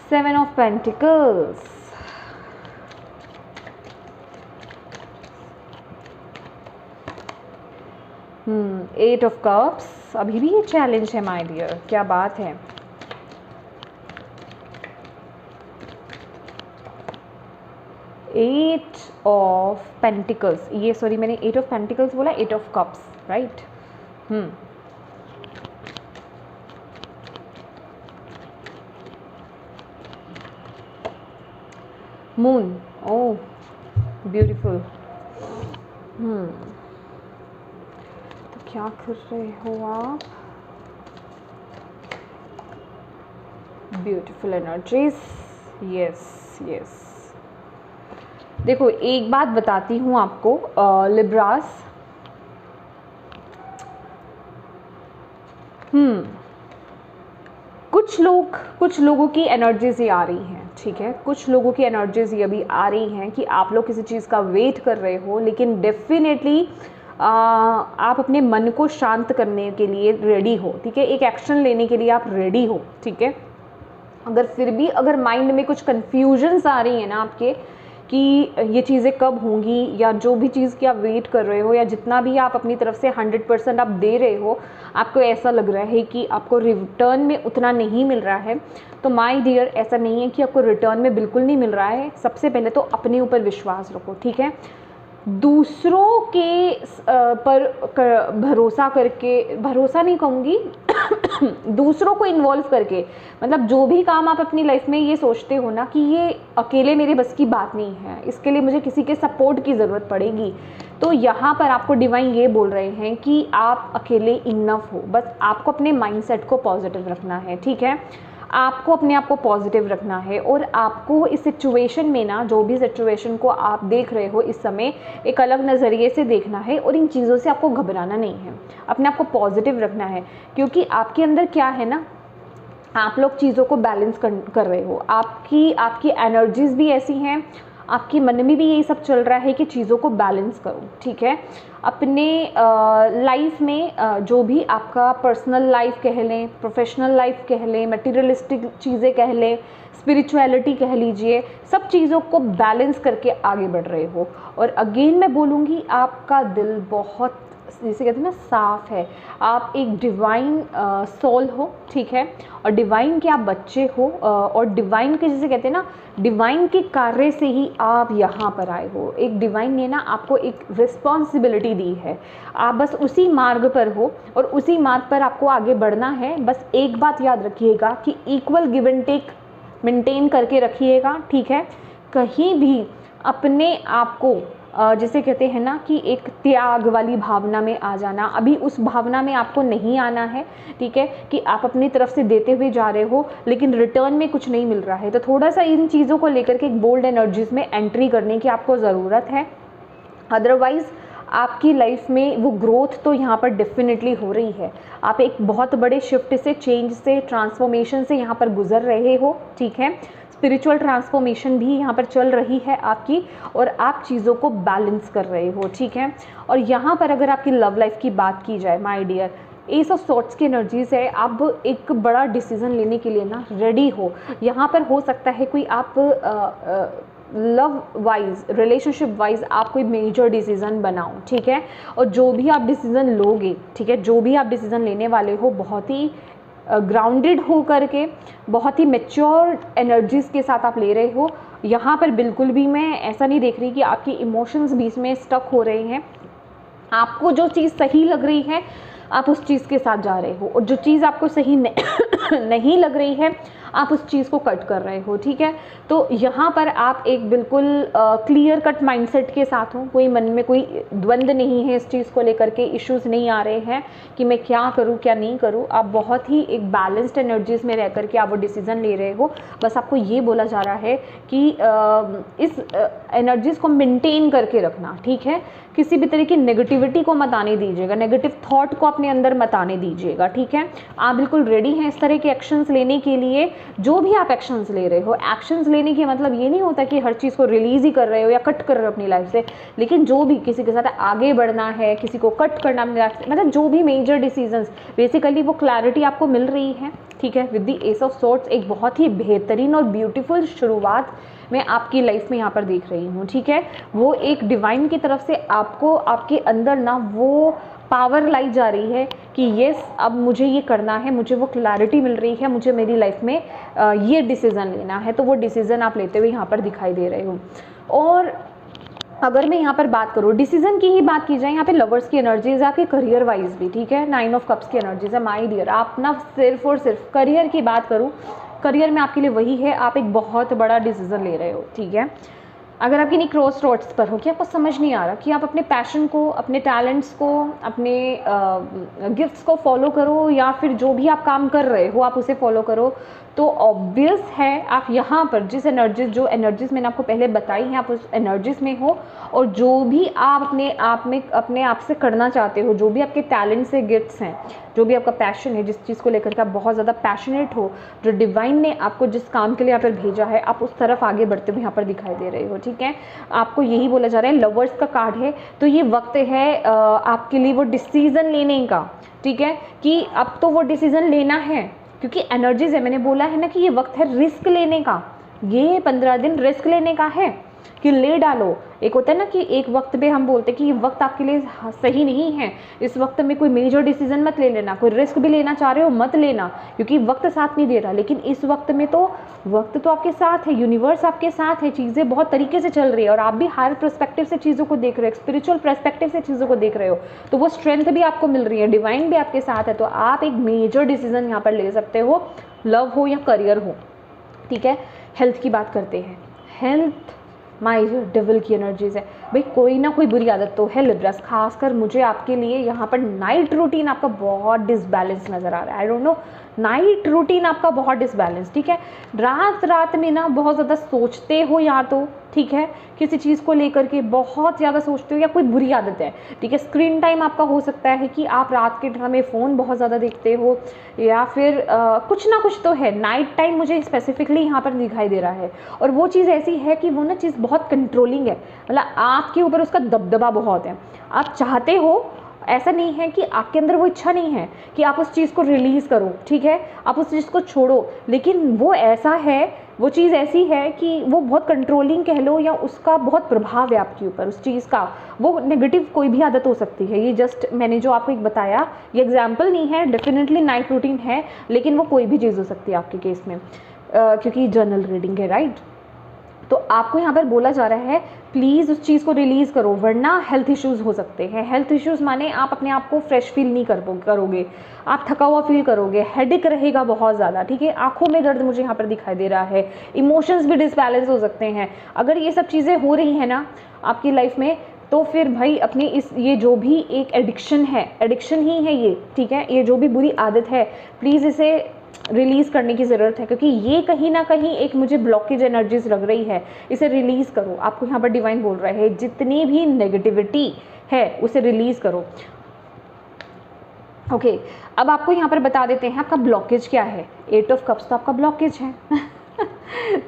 seven of pentacles, eight of cups. अभी भी ये चैलेंज है माय डियर, क्या बात है। एट ऑफ पेंटिकल्स, ये सॉरी मैंने एट ऑफ पेंटिकल्स बोला, eight of cups, right. Moon, oh beautiful. तो क्या कर रहे हो आप? Beautiful energies, yes yes. देखो एक बात बताती हूँ आपको लिब्रास, कुछ लोगों की एनर्जीज ये आ रही हैं, ठीक है। कुछ लोगों की एनर्जीज ये अभी आ रही हैं कि आप लोग किसी चीज़ का वेट कर रहे हो, लेकिन डेफिनेटली आप अपने मन को शांत करने के लिए रेडी हो, ठीक है। एक एक्शन लेने के लिए आप रेडी हो, ठीक है। अगर फिर भी अगर माइंड में कुछ कन्फ्यूजन्स आ रही है ना आपके कि ये चीज़ें कब होंगी, या जो भी चीज़ की आप वेट कर रहे हो, या जितना भी आप अपनी तरफ से 100% आप दे रहे हो, आपको ऐसा लग रहा है कि आपको रिटर्न में उतना नहीं मिल रहा है, तो माय डियर ऐसा नहीं है कि आपको रिटर्न में बिल्कुल नहीं मिल रहा है। सबसे पहले तो अपने ऊपर विश्वास रखो, ठीक है। दूसरों के पर भरोसा करके, भरोसा नहीं कहूँगी दूसरों को इन्वॉल्व करके, मतलब जो भी काम आप अपनी लाइफ में ये सोचते हो ना कि ये अकेले मेरे बस की बात नहीं है, इसके लिए मुझे किसी के सपोर्ट की ज़रूरत पड़ेगी, तो यहाँ पर आपको डिवाइन ये बोल रहे हैं कि आप अकेले इनफ हो। बस आपको अपने माइंडसेट को पॉजिटिव रखना है, ठीक है। आपको अपने आप को पॉजिटिव रखना है, और आपको इस सिचुएशन में ना, जो भी सिचुएशन को आप देख रहे हो इस समय, एक अलग नज़रिए से देखना है, और इन चीज़ों से आपको घबराना नहीं है, अपने आप को पॉजिटिव रखना है। क्योंकि आपके अंदर क्या है ना, आप लोग चीज़ों को बैलेंस कर रहे हो, आपकी एनर्जीज भी ऐसी हैं, आपके मन में भी यही सब चल रहा है कि चीज़ों को बैलेंस करो, ठीक है। अपने लाइफ में जो भी आपका पर्सनल लाइफ कह लें, प्रोफेशनल लाइफ कह लें, मटेरियलिस्टिक चीज़ें कह लें, स्पिरिचुअलिटी कह लीजिए, सब चीज़ों को बैलेंस करके आगे बढ़ रहे हो। और अगेन मैं बोलूँगी, आपका दिल बहुत, जिसे कहते हैं ना, साफ है। आप एक डिवाइन सोल हो, ठीक है, और डिवाइन के आप बच्चे हो, और डिवाइन के, जिसे कहते हैं ना, डिवाइन के कार्य से ही आप यहाँ पर आए हो। एक डिवाइन ने ना आपको एक रिस्पॉन्सिबिलिटी दी है, आप बस उसी मार्ग पर हो, और उसी मार्ग पर आपको आगे बढ़ना है। बस एक बात याद रखिएगा कि equal give and take maintain करके रखिएगा, ठीक है। कहीं भी अपने आप को जिसे कहते हैं ना कि एक त्याग वाली भावना में आ जाना, अभी उस भावना में आपको नहीं आना है, ठीक है, कि आप अपनी तरफ से देते हुए जा रहे हो लेकिन रिटर्न में कुछ नहीं मिल रहा है। तो थोड़ा सा इन चीज़ों को लेकर के एक बोल्ड एनर्जीज में एंट्री करने की आपको ज़रूरत है। अदरवाइज़ आपकी लाइफ में वो ग्रोथ तो यहाँ पर डेफिनेटली हो रही है। आप एक बहुत बड़े शिफ्ट से, चेंज से, ट्रांसफॉर्मेशन से यहाँ पर गुजर रहे हो, ठीक है। स्पिरिचुअल ट्रांसफॉर्मेशन भी यहाँ पर चल रही है आपकी, और आप चीज़ों को बैलेंस कर रहे हो, ठीक है। और यहाँ पर अगर आपकी लव लाइफ की बात की जाए my dear, ace of swords की एनर्जीज़ है, आप एक बड़ा डिसीज़न लेने के लिए ना रेडी हो। यहाँ पर हो सकता है कोई आप लव वाइज, रिलेशनशिप वाइज आप कोई मेजर डिसीज़न बनाओ, ठीक है। और जो भी आप डिसीज़न लोगे, ठीक है, जो भी आप डिसीज़न लेने वाले हो, बहुत ही ग्राउंडेड हो करके, बहुत ही मैच्योर एनर्जीज़ के साथ आप ले रहे हो। यहाँ पर बिल्कुल भी मैं ऐसा नहीं देख रही कि आपकी इमोशंस बीच में स्टक हो रहे हैं। आपको जो चीज़ सही लग रही है आप उस चीज़ के साथ जा रहे हो, और जो चीज़ आपको सही नहीं लग रही है आप उस चीज़ को कट कर रहे हो, ठीक है। तो यहाँ पर आप एक बिल्कुल क्लियर कट माइंडसेट के साथ हो, कोई मन में कोई द्वंद्व नहीं है इस चीज़ को लेकर के, इश्यूज़ नहीं आ रहे हैं कि मैं क्या करूँ क्या नहीं करूँ। आप बहुत ही एक बैलेंस्ड एनर्जीज़ में रह करके आप वो डिसीज़न ले रहे हो। बस आपको ये बोला जा रहा है कि इस एनर्जीज़ को मेंटेन करके रखना, ठीक है। किसी भी तरह की नेगेटिविटी को मत आने दीजिएगा, नेगेटिव थॉट को अपने अंदर मत आने दीजिएगा, ठीक है। आप बिल्कुल रेडी हैं इस तरह के एक्शंस लेने के लिए। जो भी आप एक्शंस ले रहे हो, एक्शंस लेने के मतलब ये नहीं होता कि हर चीज़ को रिलीज़ ही कर रहे हो या कट कर रहे हो अपनी लाइफ से, लेकिन जो भी किसी के साथ आगे बढ़ना है, किसी को कट करना अपनी लाइफ से, मतलब जो भी मेजर डिसीजंस, बेसिकली वो क्लैरिटी आपको मिल रही है, ठीक है। With the S of swords एक बहुत ही बेहतरीन और ब्यूटीफुल शुरुआत मैं आपकी लाइफ में यहाँ पर देख रही हूँ, ठीक है। वो एक डिवाइन की तरफ से आपको, आपके अंदर ना वो पावर लाई जा रही है कि येस अब मुझे ये करना है, मुझे वो क्लैरिटी मिल रही है, मुझे मेरी लाइफ में ये डिसीज़न लेना है। तो वो डिसीज़न आप लेते हुए यहाँ पर दिखाई दे रहे हो। और अगर मैं यहाँ पर बात करूँ, डिसीजन की ही बात की जाए, यहाँ पे लवर्स की एनर्जीज है, आपके करियर वाइज भी, ठीक है। 9 ऑफ कप्स की एनर्जीज है। माय डियर, आप ना सिर्फ और सिर्फ करियर की बात करूँ, करियर में आपके लिए वही है, आप एक बहुत बड़ा डिसीजन ले रहे हो, ठीक है। अगर आप किन्हीं क्रॉस रोड्स पर हो कि आपको समझ नहीं आ रहा कि आप अपने पैशन को, अपने टैलेंट्स को, अपने गिफ्ट्स को फॉलो करो या फिर जो भी आप काम कर रहे हो आप उसे फॉलो करो, तो ऑब्वियस है आप यहाँ पर जिस एनर्जीज, जो एनर्जीज मैंने आपको पहले बताई हैं, आप उस एनर्जीज में हो। और जो भी आप अपने आप से करना चाहते हो, जो भी आपके टैलेंट्स से गिफ्ट्स हैं, जो भी आपका पैशन है, जिस चीज़ को लेकर के आप बहुत ज़्यादा पैशनेट हो, जो डिवाइन ने आपको जिस काम के लिए यहाँ पर भेजा है, आप उस तरफ आगे बढ़ते हुए यहाँ पर दिखाई दे रहे हो, ठीक है। आपको यही बोला जा रहा है, लवर्स का कार्ड है, तो ये वक्त है आपके लिए वो डिसीज़न लेने का, ठीक है, कि अब तो वो डिसीज़न लेना है, क्योंकि एनर्जीज है। मैंने बोला है ना कि ये वक्त है रिस्क लेने का, ये 15 दिन रिस्क लेने का है कि ले डालो। एक होता है ना कि एक वक्त पे हम बोलते हैं कि ये वक्त आपके लिए सही नहीं है, इस वक्त में कोई मेजर डिसीजन मत ले लेना, कोई रिस्क भी लेना चाह रहे हो मत लेना, क्योंकि वक्त साथ नहीं दे रहा। लेकिन इस वक्त में तो वक्त तो आपके साथ है, यूनिवर्स आपके साथ है, चीज़ें बहुत तरीके से चल रही है और आप भी हायर पर्सपेक्टिव से चीज़ों को देख रहे हो, स्पिरिचुअल पर्सपेक्टिव से चीज़ों को देख रहे हो, तो वो स्ट्रेंथ भी आपको मिल रही है, डिवाइन भी आपके साथ है। तो आप एक मेजर डिसीजन यहाँ पर ले सकते हो, लव हो या करियर हो, ठीक है। हेल्थ की बात करते हैं। हेल्थ माई डेविल की एनर्जीज है भाई, कोई ना कोई बुरी आदत तो है लिब्रस। खासकर मुझे आपके लिए यहाँ पर नाइट रूटीन आपका बहुत डिसबैलेंस नज़र आ रहा है। I don't know, night routine आपका बहुत डिसबैलेंस, ठीक है। रात में ना बहुत ज़्यादा सोचते हो या तो, ठीक है, किसी चीज़ को लेकर के बहुत ज़्यादा सोचते हो या कोई बुरी आदत है, ठीक है। स्क्रीन टाइम आपका हो सकता है कि आप रात के समय फ़ोन बहुत ज़्यादा देखते हो या फिर कुछ ना कुछ तो है। नाइट टाइम मुझे स्पेसिफिकली यहाँ पर दिखाई दे रहा है, और वो चीज़ ऐसी है कि वो ना चीज़ बहुत कंट्रोलिंग है, मतलब आपके ऊपर उसका दबदबा बहुत है। आप चाहते हो, ऐसा नहीं है कि आपके अंदर वो इच्छा नहीं है कि आप उस चीज़ को रिलीज़ करो, ठीक है, आप उस चीज़ को छोड़ो, लेकिन वो ऐसा है, वो चीज़ ऐसी है कि वो बहुत कंट्रोलिंग कह लो या उसका बहुत प्रभाव है आपके ऊपर उस चीज़ का। वो नेगेटिव कोई भी आदत हो सकती है, ये जस्ट मैंने जो आपको एक बताया ये एग्जाम्पल नहीं है, डेफिनेटली नाइट रूटीन है, लेकिन वो कोई भी चीज़ हो सकती है आपके केस में, क्योंकि जर्नल रीडिंग है, राइट। तो आपको यहाँ पर बोला जा रहा है प्लीज़ उस चीज़ को रिलीज़ करो, वरना हेल्थ इश्यूज़ हो सकते हैं। हेल्थ इश्यूज़ माने आप अपने आप को फ्रेश फील नहीं करोगे, आप थका हुआ फील करोगे, हेडेक रहेगा बहुत ज़्यादा, ठीक है। आंखों में दर्द मुझे यहाँ पर दिखाई दे रहा है, इमोशंस भी डिसबैलेंस हो सकते हैं। अगर ये सब चीज़ें हो रही हैं ना आपकी लाइफ में, तो फिर भाई अपनी ये जो भी एक एडिक्शन है, एडिक्शन ही है ये, ठीक है, ये जो भी बुरी आदत है, प्लीज़ इसे रिलीज़ करने की ज़रूरत है, क्योंकि ये कहीं ना कहीं एक मुझे ब्लॉकेज एनर्जीज लग रही है, इसे रिलीज़ करो। आपको यहाँ पर डिवाइन बोल रहा है जितनी भी नेगेटिविटी है उसे रिलीज़ करो। ओके, अब आपको यहाँ पर बता देते हैं आपका ब्लॉकेज क्या है। 8 ऑफ कप्स तो आपका ब्लॉकेज है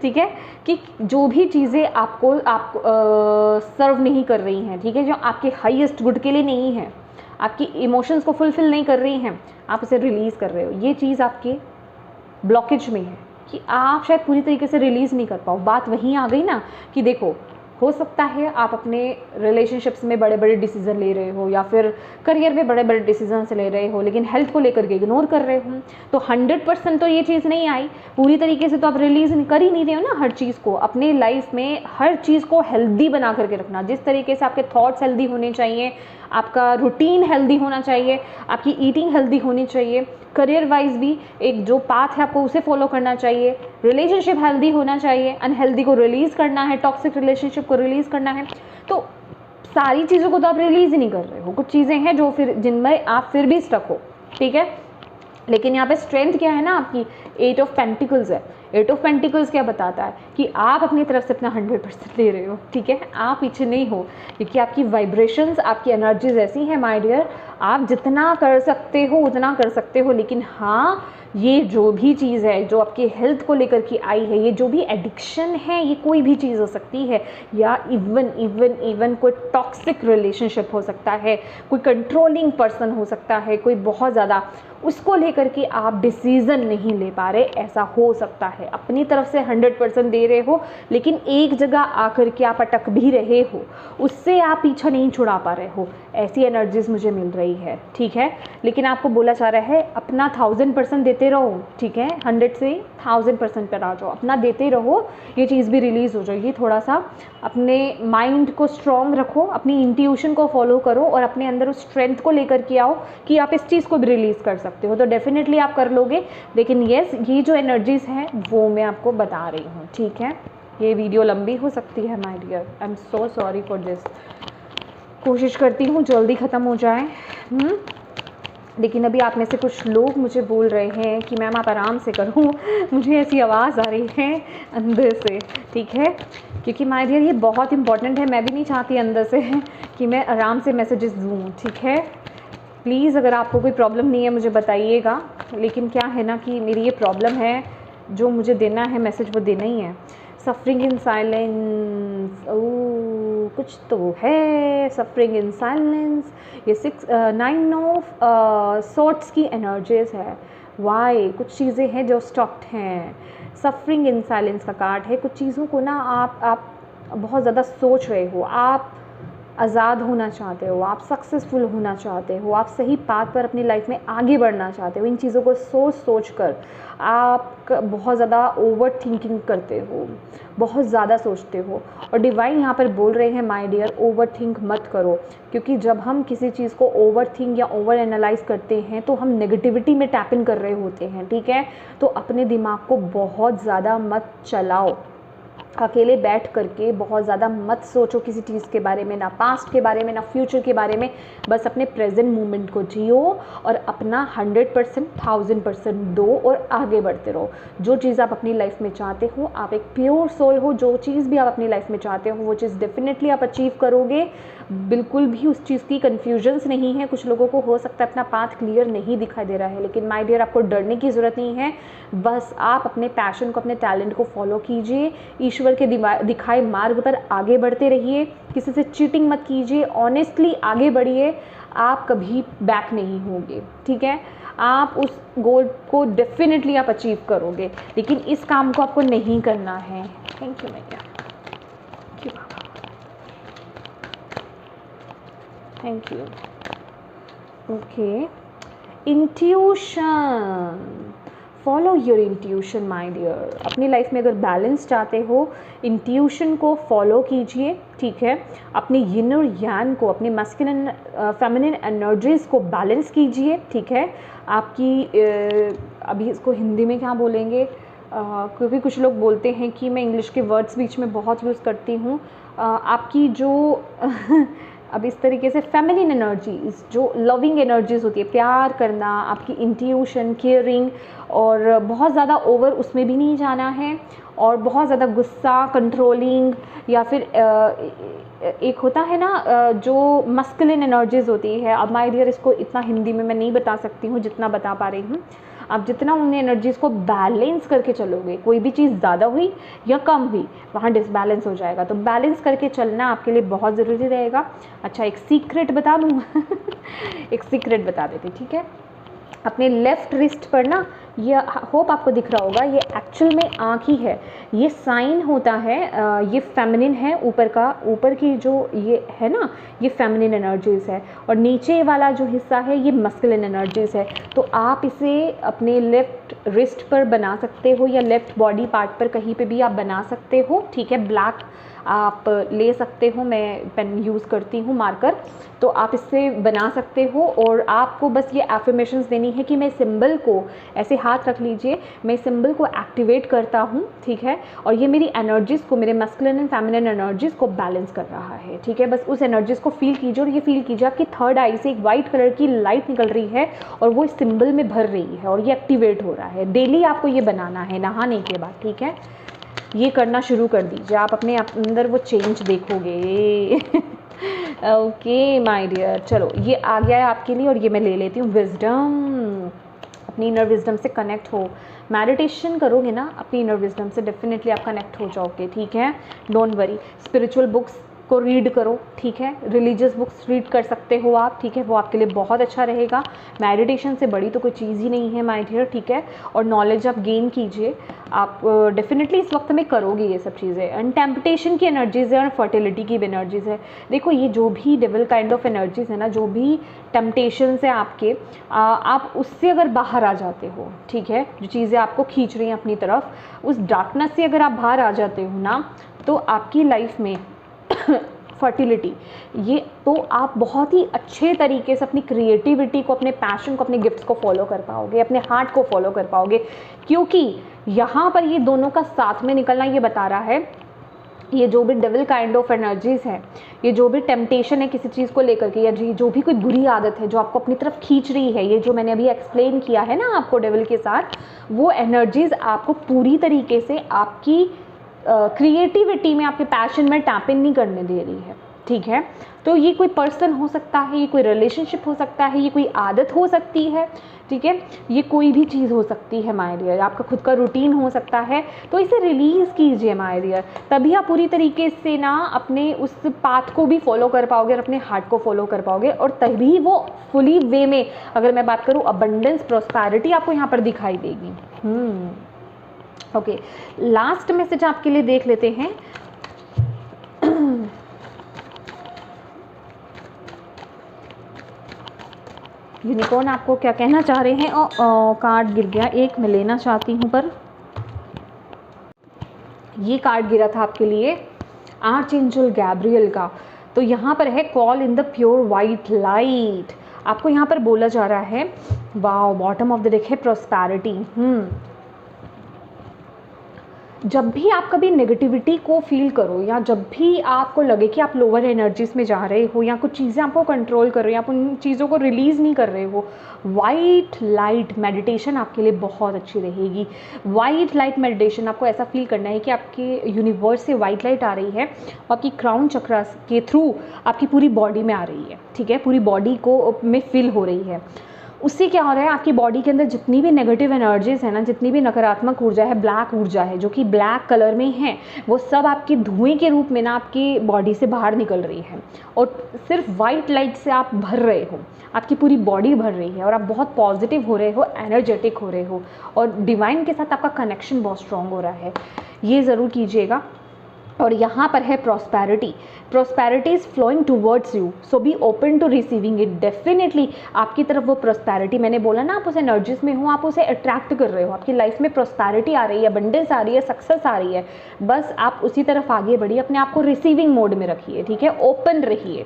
ठीक है, कि जो भी चीज़ें आपको सर्व नहीं कर रही हैं, ठीक है, जो आपके हाईएस्ट गुड के लिए नहीं है, आपकी इमोशंस को फुलफ़िल नहीं कर रही हैं, आप उसे रिलीज़ कर रहे हो। ये चीज़ आपके ब्लॉकेज में है कि आप शायद पूरी तरीके से रिलीज़ नहीं कर पाओ। बात वहीं आ गई ना कि देखो, हो सकता है आप अपने रिलेशनशिप्स में बड़े बड़े डिसीज़न ले रहे हो या फिर करियर में बड़े बड़े डिसीजंस ले रहे हो, लेकिन हेल्थ को लेकर के इग्नोर कर रहे हो। तो 100% तो ये चीज़ नहीं आई, पूरी तरीके से तो आप रिलीज़ कर ही नहीं रहे हो ना हर चीज़ को। अपने लाइफ में हर चीज़ को हेल्दी बना करके रखना, जिस तरीके से आपके थॉट्स हेल्दी होने चाहिए, आपका रूटीन हेल्दी होना चाहिए, आपकी ईटिंग हेल्दी होनी चाहिए, करियर वाइज भी एक जो पाथ है आपको उसे फॉलो करना चाहिए, रिलेशनशिप हेल्दी होना चाहिए, अनहेल्दी को रिलीज़ करना है, टॉक्सिक रिलेशनशिप को रिलीज़ करना है। तो सारी चीज़ों को तो आप रिलीज़ ही नहीं कर रहे हो, कुछ चीज़ें हैं जो फिर जिनमें आप फिर भी स्टक हो, ठीक है। लेकिन यहाँ पे स्ट्रेंथ क्या है ना, आपकी 8 ऑफ पेंटिकल्स है। 8 ऑफ पेंटिकल्स क्या बताता है कि आप अपनी तरफ से अपना 100% दे रहे हो, ठीक है, आप पीछे नहीं हो, क्योंकि आपकी वाइब्रेशंस, आपकी एनर्जीज ऐसी हैं माय डियर, आप जितना कर सकते हो उतना कर सकते हो। लेकिन हाँ, ये जो भी चीज़ है जो आपकी हेल्थ को लेकर के आई है, ये जो भी एडिक्शन है, ये कोई भी चीज़ हो सकती है, या इवन कोई टॉक्सिक रिलेशनशिप हो सकता है, कोई कंट्रोलिंग पर्सन हो सकता है, कोई बहुत ज़्यादा, उसको लेकर के आप डिसीज़न नहीं ले पा रहे, ऐसा हो सकता है। अपनी तरफ से 100% दे रहे हो, लेकिन एक जगह आकर के आप अटक भी रहे हो, उससे आप पीछा नहीं छुड़ा पा रहे हो, ऐसी एनर्जीज मुझे मिल रही है, ठीक है। लेकिन आपको बोला जा रहा है अपना 1000% देते रहो, ठीक है, 100 से 1000% पर आ जाओ, अपना देते रहो, ये चीज़ भी रिलीज़ हो जाएगी। थोड़ा सा अपने माइंड को स्ट्रॉन्ग रखो, अपनी इंट्यूशन को फॉलो करो और अपने अंदर उस स्ट्रेंथ को लेकर के आओ कि आप इस चीज़ को भी रिलीज़ कर सकते हो, तो डेफिनेटली आप कर लोगे। लेकिन येस, ये जो एनर्जीज़ हैं वो मैं आपको बता रही हूँ, ठीक है। ये वीडियो लंबी हो सकती है my dear, I am so sorry for this. कोशिश करती हूँ जल्दी ख़त्म हो जाए। लेकिन अभी आप में से कुछ लोग मुझे बोल रहे हैं कि मैम आप आराम से करो, मुझे ऐसी आवाज़ आ रही है अंदर से, ठीक है, क्योंकि माय डियर ये बहुत इंपॉर्टेंट है। मैं भी नहीं चाहती अंदर से कि मैं आराम से मैसेजेस दूँ, ठीक है। प्लीज़ अगर आपको कोई प्रॉब्लम नहीं है मुझे बताइएगा, लेकिन क्या है ना कि मेरी ये प्रॉब्लम है, जो मुझे देना है मैसेज वो देना ही है। सफरिंग इन साइलेंस, ओ कुछ तो है, सफरिंग इन साइलेंस, ये 9 ऑफ सॉर्ट्स की एनर्जीज है। वाई, कुछ चीज़ें हैं जो स्टॉक्ड हैं। सफरिंग इन साइलेंस का कार्ड है। कुछ चीज़ों को ना आप बहुत ज़्यादा सोच रहे हो, आप आज़ाद होना चाहते हो, आप सक्सेसफुल होना चाहते हो, आप सही पाथ पर अपनी लाइफ में आगे बढ़ना चाहते हो। इन चीज़ों को सोच कर आप बहुत ज़्यादा ओवर थिंकिंग करते हो, बहुत ज़्यादा सोचते हो। और डिवाइन यहाँ पर बोल रहे हैं माय डियर, ओवर थिंक मत करो, क्योंकि जब हम किसी चीज़ को ओवर थिंक या ओवर एनालाइज करते हैं तो हम नेगेटिविटी में टैप इन कर रहे होते हैं, ठीक है। तो अपने दिमाग को बहुत ज़्यादा मत चलाओ, अकेले बैठ करके बहुत ज़्यादा मत सोचो किसी चीज़ के बारे में, ना पास्ट के बारे में ना फ्यूचर के बारे में। बस अपने प्रेजेंट मोमेंट को जियो और अपना 100% 1000% दो और आगे बढ़ते रहो। जो चीज़ आप अपनी लाइफ में चाहते हो, आप एक प्योर सोल हो, जो चीज़ भी आप अपनी लाइफ में चाहते हो वो चीज़ डेफिनेटली आप अचीव करोगे। बिल्कुल भी उस चीज़ की कन्फ्यूजन्स नहीं है। कुछ लोगों को हो सकता है अपना पाथ क्लियर नहीं दिखाई दे रहा है, लेकिन माय डियर आपको डरने की ज़रूरत नहीं है। बस आप अपने पैशन को, अपने टैलेंट को फॉलो कीजिए, ईश्वर के दिखाए मार्ग पर आगे बढ़ते रहिए, किसी से चीटिंग मत कीजिए, ऑनेस्टली आगे बढ़िए, आप कभी बैक नहीं होंगे, ठीक है। आप उस गोल को डेफिनेटली आप अचीव करोगे, लेकिन इस काम को आपको नहीं करना है। थैंक यू मैया, थैंक यू बाबा, thank you. Okay, intuition, follow your intuition my dear. अपनी लाइफ में अगर बैलेंस चाहते हो, इंट्यूशन को फॉलो कीजिए, ठीक है। अपनी यिन और यांग को, अपनी मैस्कुलिन फेमिनिन एनर्जीज़ को बैलेंस कीजिए, ठीक है। आपकी अभी इसको हिंदी में क्या बोलेंगे, क्योंकि कुछ लोग बोलते हैं कि मैं इंग्लिश के वर्ड्स बीच में बहुत यूज़ करती हूँ। आपकी जो अब इस तरीके से फेमिनिन एनर्जीज, जो लविंग एनर्जीज होती है, प्यार करना, आपकी इंट्यूशन, केयरिंग, और बहुत ज़्यादा ओवर उसमें भी नहीं जाना है, और बहुत ज़्यादा गुस्सा, कंट्रोलिंग, या फिर एक होता है ना जो मस्कुलिन एनर्जीज होती है। अब माय डियर इसको इतना हिंदी में मैं नहीं बता सकती हूँ जितना बता पा रही हूँ। आप जितना उन एनर्जीज़ को बैलेंस करके चलोगे, कोई भी चीज़ ज़्यादा हुई या कम हुई वहाँ डिसबैलेंस हो जाएगा, तो बैलेंस करके चलना आपके लिए बहुत ज़रूरी रहेगा। अच्छा, एक सीक्रेट बता दूँ एक सीक्रेट बता देती, ठीक है। अपने लेफ़्ट रिस्ट पर ना, ये होप आपको दिख रहा होगा, ये एक्चुअल में आँख ही है, ये साइन होता है, ये फेमिनिन है, ऊपर की जो ये है ना, ये फेमिनिन एनर्जीज़ है, और नीचे वाला जो हिस्सा है ये मस्कुलिन एनर्जीज़ है। तो आप इसे अपने लेफ़्ट रिस्ट पर बना सकते हो या लेफ़्ट बॉडी पार्ट पर कहीं पे भी आप बना सकते हो, ठीक है। ब्लैक आप ले सकते हो, मैं पेन यूज़ करती हूँ मार्कर, तो आप इससे बना सकते हो। और आपको बस ये एफर्मेशंस देनी है कि मैं सिंबल को ऐसे हाथ रख लीजिए, मैं सिंबल को एक्टिवेट करता हूँ, ठीक है, और ये मेरी एनर्जीज़ को, मेरे मस्कुलिन एंड फेमिनिन एनर्जीज़ को बैलेंस कर रहा है, ठीक है। बस उस एनर्जीज़ को फील कीजिए, और ये फील कीजिए आपकी थर्ड आई से एक वाइट कलर की लाइट निकल रही है और वो इस सिंबल में भर रही है और ये एक्टिवेट हो रहा है। डेली आपको ये बनाना है नहाने के बाद, ठीक है। ये करना शुरू कर दीजिए, आप अपने अंदर वो चेंज देखोगे। ओके माय डियर, चलो ये आ गया है आपके लिए, और ये मैं ले लेती हूँ विजडम। अपनी इनर विजडम से कनेक्ट हो, मेडिटेशन करोगे ना अपनी इनर विजडम से, डेफिनेटली आप कनेक्ट हो जाओगे, ठीक है। डोंट वरी, स्पिरिचुअल बुक्स को रीड करो, ठीक है, रिलीजियस बुक्स रीड कर सकते हो आप, ठीक है, वो आपके लिए बहुत अच्छा रहेगा। मेडिटेशन से बड़ी तो कोई चीज़ ही नहीं है माय डियर, ठीक है। और नॉलेज आप गेन कीजिए, आप डेफिनेटली इस वक्त में करोगे ये सब चीज़ें। एंड टेम्पटेशन की एनर्जीज़ है और फर्टिलिटी की भी एनर्जीज़ है। देखो ये जो भी डेविल काइंड ऑफ एनर्जीज़ है ना, जो भी टेम्पटेशन है आपके, आप उससे अगर बाहर आ जाते हो, ठीक है, जो चीज़ें आपको खींच रही हैं अपनी तरफ, उस डार्कनेस से अगर आप बाहर आ जाते हो ना, तो आपकी लाइफ में फर्टिलिटी, ये तो आप बहुत ही अच्छे तरीके से अपनी क्रिएटिविटी को, अपने पैशन को, अपने गिफ्ट्स को फॉलो कर पाओगे, अपने हार्ट को फॉलो कर पाओगे। क्योंकि यहाँ पर ये दोनों का साथ में निकलना ये बता रहा है, ये जो भी डेविल काइंड ऑफ एनर्जीज़ है, ये जो भी टेम्पटेशन है किसी चीज़ को लेकर के, या जो भी कोई बुरी आदत है जो आपको अपनी तरफ खींच रही है, ये जो मैंने अभी एक्सप्लेन किया है ना आपको डेविल के साथ, वो एनर्जीज़ आपको पूरी तरीके से आपकी क्रिएटिविटी में, आपके पैशन में टैप इन नहीं करने दे रही है, ठीक है। तो ये कोई पर्सन हो सकता है, ये कोई रिलेशनशिप हो सकता है, ये कोई आदत हो सकती है, ठीक है, ये कोई भी चीज़ हो सकती है माय डियर, आपका खुद का रूटीन हो सकता है। तो इसे रिलीज़ कीजिए माय डियर, तभी आप पूरी तरीके से ना अपने उस पाथ को भी फॉलो कर पाओगे और अपने हार्ट को फॉलो कर पाओगे, और तभी वो फुली वे में, अगर मैं बात करूँ अबंडेंस, प्रॉस्पेरिटी आपको यहाँ पर दिखाई देगी। ओके, लास्ट मैसेज आपके लिए देख लेते हैं। यूनिकॉर्न आपको क्या कहना चाह रहे हैं? कार्ड गिर गया, एक मैं लेना चाहती हूँ, पर ये कार्ड गिरा था आपके लिए आर्चएंजल गैब्रियल का। तो यहाँ पर है call in the pure white light. आपको यहाँ पर बोला जा रहा है, wow, bottom of the deck है प्रॉस्पेरिटी। जब भी आप कभी नेगेटिविटी को फील करो, या जब भी आपको लगे कि आप लोअर एनर्जीज में जा रहे हो, या कुछ चीज़ें आपको कंट्रोल कर रहे हो, आप उन चीज़ों को रिलीज़ नहीं कर रहे हो, वाइट लाइट मेडिटेशन आपके लिए बहुत अच्छी रहेगी। वाइट लाइट मेडिटेशन, आपको ऐसा फील करना है कि आपके यूनिवर्स से वाइट लाइट आ रही है, आपकी क्राउन चक्रा के थ्रू आपकी पूरी बॉडी में आ रही है, ठीक है, पूरी बॉडी को में फील हो रही है। उससे क्या हो रहा है, आपकी बॉडी के अंदर जितनी भी नेगेटिव एनर्जीज़ है ना, जितनी भी नकारात्मक ऊर्जा है, ब्लैक ऊर्जा है जो कि ब्लैक कलर में है, वो सब आपके धुएं के रूप में ना आपकी बॉडी से बाहर निकल रही है, और सिर्फ वाइट लाइट से आप भर रहे हो, आपकी पूरी बॉडी भर रही है, और आप बहुत पॉजिटिव हो रहे हो, एनर्जेटिक हो रहे हो, और डिवाइन के साथ आपका कनेक्शन बहुत स्ट्रॉन्ग हो रहा है। ये ज़रूर कीजिएगा। और यहाँ पर है prosperity, prosperity is flowing towards you, so be open to receiving it. Definitely आपकी तरफ वो प्रॉस्पेरिटी, मैंने बोला ना आप उस एनर्जीज में हो, आप उसे अट्रैक्ट कर रहे हो, आपकी लाइफ में प्रॉस्पेरिटी आ रही है, अबंडेंस आ रही है, सक्सेस आ रही है, बस आप उसी तरफ आगे बढ़िए, अपने आप को रिसीविंग मोड में रखिए, ठीक है, ओपन रहिए।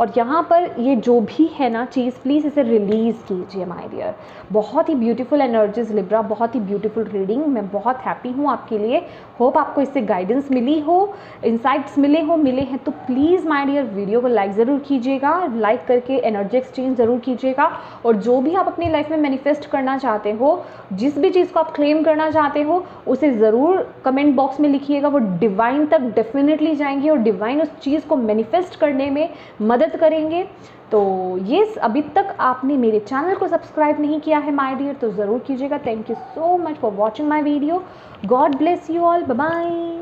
और यहाँ पर ये जो भी है ना चीज़, प्लीज़ इसे रिलीज़ कीजिए माय डियर। बहुत ही ब्यूटीफुल एनर्जीज लिब्रा, बहुत ही ब्यूटीफुल रीडिंग, मैं बहुत हैप्पी हूँ आपके लिए। होप आपको इससे गाइडेंस मिली हो, इंसाइट्स मिले हैं तो प्लीज़ माय डियर वीडियो को लाइक ज़रूर कीजिएगा, लाइक करके एनर्जी एक्सचेंज ज़रूर कीजिएगा। और जो भी आप अपनी लाइफ में मैनिफेस्ट करना चाहते हो, जिस भी चीज़ को आप क्लेम करना चाहते हो, उसे ज़रूर कमेंट बॉक्स में लिखिएगा, वो डिवाइन तक डेफिनेटली जाएंगी और डिवाइन उस चीज़ को मैनिफेस्ट करने में मदद मदद करेंगे। तो ये अभी तक आपने मेरे चैनल को सब्सक्राइब नहीं किया है माय डियर, तो ज़रूर कीजिएगा। Thank you so much for watching my video. God bless you all, bye bye.